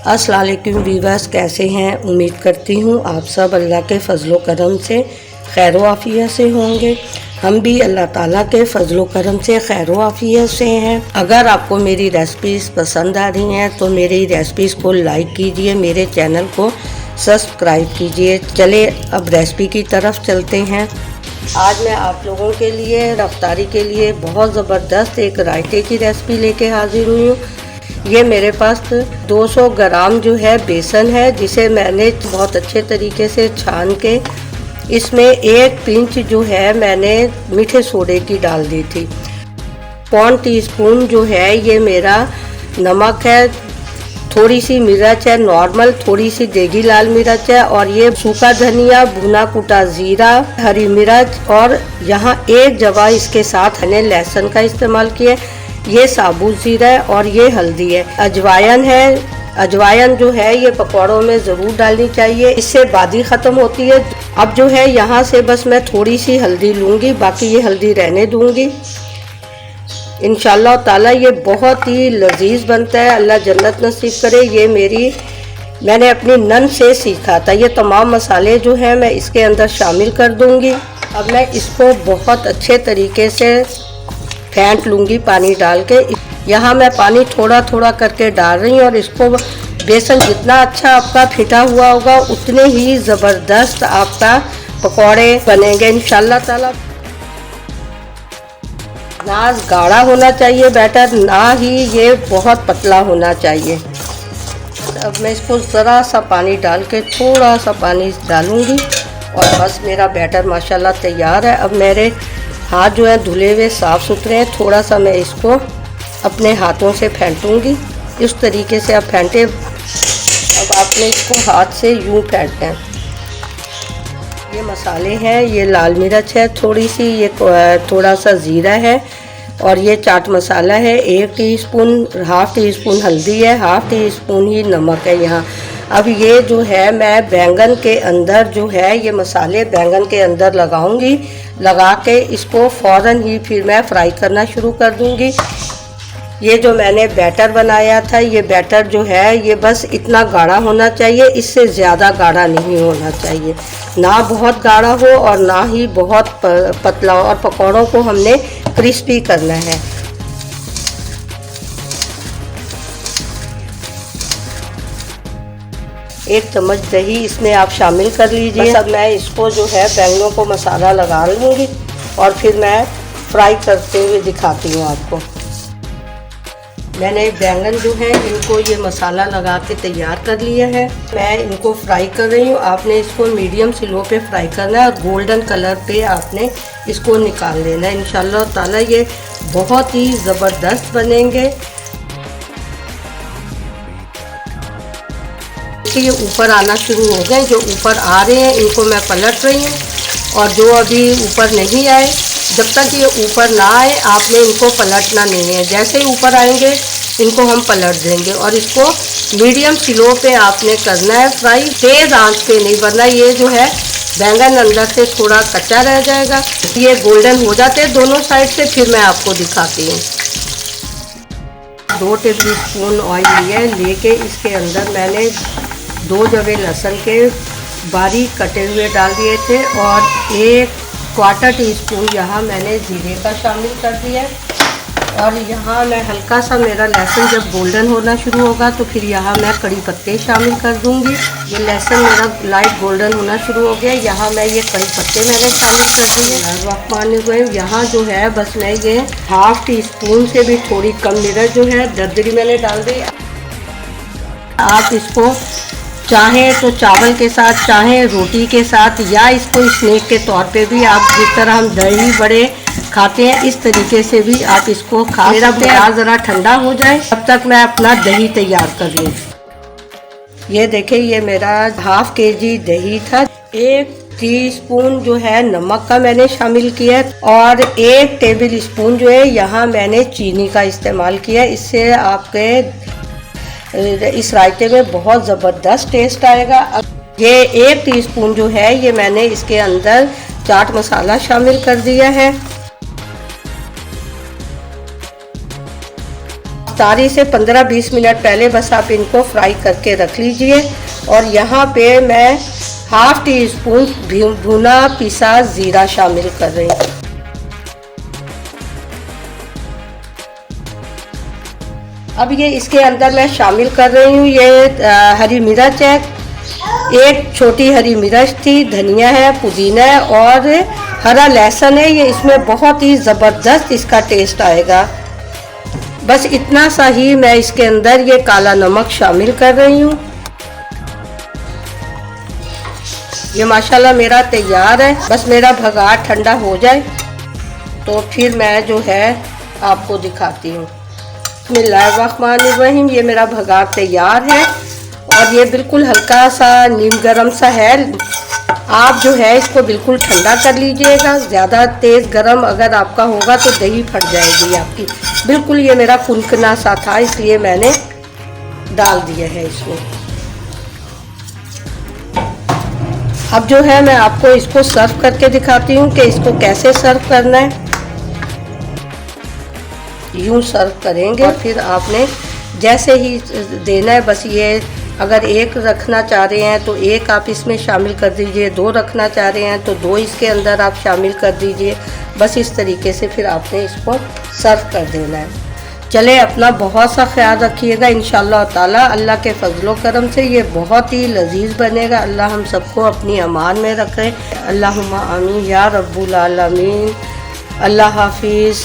अस्सलाम वालेकुम वीवर्स, कैसे हैं? उम्मीद करती हूँ आप सब अल्लाह के फ़ज़ल व करम से खैर व आफ़ियत से होंगे। हम भी अल्लाह ताला के फ़ज़ल व करम से खैर व आफ़ियत से हैं। अगर आपको मेरी रेसिपीज़ पसंद आ रही हैं तो मेरी रेसिपीज़ को लाइक कीजिए, मेरे चैनल को सब्सक्राइब कीजिए। चले अब रेसिपी की तरफ चलते हैं। आज मैं आप लोगों के लिए रफ्तारी के लिए बहुत ज़बरदस्त एक रायते की रेसिपी लेके हाज़िर हुई हूँ। ये मेरे पास 200 ग्राम जो है बेसन है, जिसे मैंने बहुत अच्छे तरीके से छान के इसमें 1 पिंच जो है मैंने मीठे सोडे की डाल दी थी। 1 टीस्पून जो है ये मेरा नमक है, थोड़ी सी मिर्च है नॉर्मल, थोड़ी सी देगी लाल मिर्च है, और ये सूखा धनिया, भुना कुटा जीरा, हरी मिर्च, और यहाँ 1 जवा इसके साथ मैंने लहसुन का इस्तेमाल किया। ये साबुत जीरा है और ये हल्दी है। अजवाइन है, अजवाइन जो है ये पकौड़ों में ज़रूर डालनी चाहिए, इससे बादी ख़त्म होती है। अब जो है यहाँ से बस मैं थोड़ी सी हल्दी लूँगी, बाकी ये हल्दी रहने दूँगी। इंशाल्लाह ताला ये बहुत ही लजीज बनता है, अल्लाह जन्नत नसीब करे। ये मैंने अपनी नन से सीखा था। ये तमाम मसाले जो हैं मैं इसके अंदर शामिल कर दूँगी। अब मैं इसको बहुत अच्छे तरीके से फेंट लूँगी पानी डाल के। यहाँ मैं पानी थोड़ा थोड़ा करके डाल रही हूँ, और इसको बेसन जितना अच्छा आपका फिटा हुआ होगा उतने ही ज़बरदस्त आपका पकौड़े बनेंगे इंशाल्लाह ताला। ना गाढ़ा होना चाहिए बैटर, ना ही ये बहुत पतला होना चाहिए। अब मैं इसको ज़रा सा पानी डाल के थोड़ा सा पानी डालूँगी, और बस मेरा बैटर माशाल्लाह तैयार है। अब मेरे हाथ जो है धुले हुए साफ़ सुथरे हैं। थोड़ा सा मैं इसको अपने हाथों से फेंटूंगी। इस तरीके से आप फेंटे। अब आपने इसको हाथ से यूं फेंटना है। ये मसाले हैं, ये लाल मिर्च है थोड़ी सी, ये थोड़ा सा ज़ीरा है, और ये चाट मसाला है 1 टीस्पून, 1/2 टीस्पून हल्दी है, 1/2 टीस्पून ही नमक है यहाँ। अब ये जो है मैं बैंगन के अंदर जो है ये मसाले बैंगन के अंदर लगाऊंगी। लगा के इसको फ़ौरन ही फिर मैं फ्राई करना शुरू कर दूंगी। ये जो मैंने बैटर बनाया था, ये बैटर जो है ये बस इतना गाढ़ा होना चाहिए, इससे ज़्यादा गाढ़ा नहीं होना चाहिए। ना बहुत गाढ़ा हो और ना ही बहुत पतला हो। और पकौड़ों को हमने क्रिस्पी करना है। एक चम्मच दही इसमें आप शामिल कर लीजिए। अब मैं इसको जो है बैंगनों को मसाला लगा लूँगी, और फिर मैं फ्राई करते हुए दिखाती हूँ आपको। मैंने बैंगन जो है इनको ये मसाला लगा के तैयार कर लिया है। मैं इनको फ्राई कर रही हूँ। आपने इसको मीडियम स्लो पे फ्राई करना है, और गोल्डन कलर पे आपने इसको निकाल लेना है। इंशाल्लाह ताला ये बहुत ही ज़बरदस्त बनेंगे। ये ऊपर आना शुरू हो गए, जो ऊपर आ रहे हैं इनको मैं पलट रही हूँ, और जो अभी ऊपर नहीं आए, जब तक ये ऊपर ना आए आपने इनको पलटना नहीं है। जैसे ही ऊपर आएंगे इनको हम पलट देंगे, और इसको मीडियम स्लो पे आपने करना है फ्राई, तेज़ आंच पे नहीं, वरना ये जो है बैंगन अंदर से थोड़ा कच्चा रह जाएगा। ये गोल्डन हो जाते हैं दोनों साइड से, फिर मैं आपको दिखाती हूँ। 2 टेबल स्पून ऑयल लिए, लेके इसके अंदर मैंने 2 जवे लहसुन के बारीक कटे हुए डाल दिए थे, और 1/4 टीस्पून यहाँ मैंने जीरे का शामिल कर दिया। और यहाँ मैं हल्का सा, मेरा लहसुन जब गोल्डन होना शुरू होगा तो फिर यहाँ मैं कड़ी पत्ते शामिल कर दूँगी। ये लहसुन मेरा लाइट गोल्डन होना शुरू हो गया। यहाँ मैं ये कड़ी पत्ते मैंने शामिल कर दिए। पानी हुए यहाँ जो है बस मैं ये 1/2 टीस्पून से भी थोड़ी कम मिर्च जो है दरदरी मैंने डाल दी। आप इसको चाहें तो चावल के साथ, चाहें रोटी के साथ, या इसको स्नैक के तौर पे भी आप, जिस तरह हम दही बड़े खाते हैं इस तरीके से भी आप इसको खा सकते हैं। ज़रा ठंडा हो जाए तब तक मैं अपना दही तैयार कर लूँ। ये देखिए, ये मेरा 1/2 kg दही था। 1 टीस्पून जो है नमक का मैंने शामिल किया, और 1 टेबल स्पून जो है यहाँ मैंने चीनी का इस्तेमाल किया। इससे आपके इस रायते में बहुत ज़बरदस्त टेस्ट आएगा। ये 1 टीस्पून जो है ये मैंने इसके अंदर चाट मसाला शामिल कर दिया है। तारी से 15-20 मिनट पहले बस आप इनको फ्राई करके रख लीजिए। और यहाँ पे मैं हाफ टी स्पून भुना पिसा ज़ीरा शामिल कर रही हूँ। अब ये इसके अंदर मैं शामिल कर रही हूँ ये हरी मिर्च है, एक छोटी हरी मिर्च थी, धनिया है, पुदीना है और हरा लहसुन है। ये इसमें बहुत ही ज़बरदस्त इसका टेस्ट आएगा। बस इतना सा ही मैं इसके अंदर ये काला नमक शामिल कर रही हूँ। ये माशाल्लाह मेरा तैयार है। बस मेरा भगार ठंडा हो जाए तो फिर मैं जो है आपको दिखाती हूँ। बिस्मिल्लाहिर्रहमानिर्रहीम। ये मेरा भगार तैयार है और ये बिल्कुल हल्का सा नीम गरम सा है। आप जो है इसको बिल्कुल ठंडा कर लीजिएगा। ज़्यादा तेज़ गरम अगर आपका होगा तो दही फट जाएगी आपकी। बिल्कुल ये मेरा फुनकना सा था, इसलिए मैंने डाल दिया है इसमें। अब जो है मैं आपको इसको सर्व करके दिखाती हूँ कि इसको कैसे सर्व करना है। यूँ सर्व करेंगे और फिर आपने जैसे ही देना है, बस ये अगर एक रखना चाह रहे हैं तो एक आप इसमें शामिल कर दीजिए, दो रखना चाह रहे हैं तो दो इसके अंदर आप शामिल कर दीजिए। बस इस तरीके से फिर आपने इसको सर्व कर देना है। चले, अपना बहुत सा ख्याल रखिएगा। इंशाअल्लाह ताला अल्लाह के फजलो करम से ये बहुत ही लजीज बनेगा। अल्लाह हम सबको अपनी अमान में रखे। अल्लाहुम्मा आमीन या रब्बुल आलमीन। अल्लाह हाफिज़।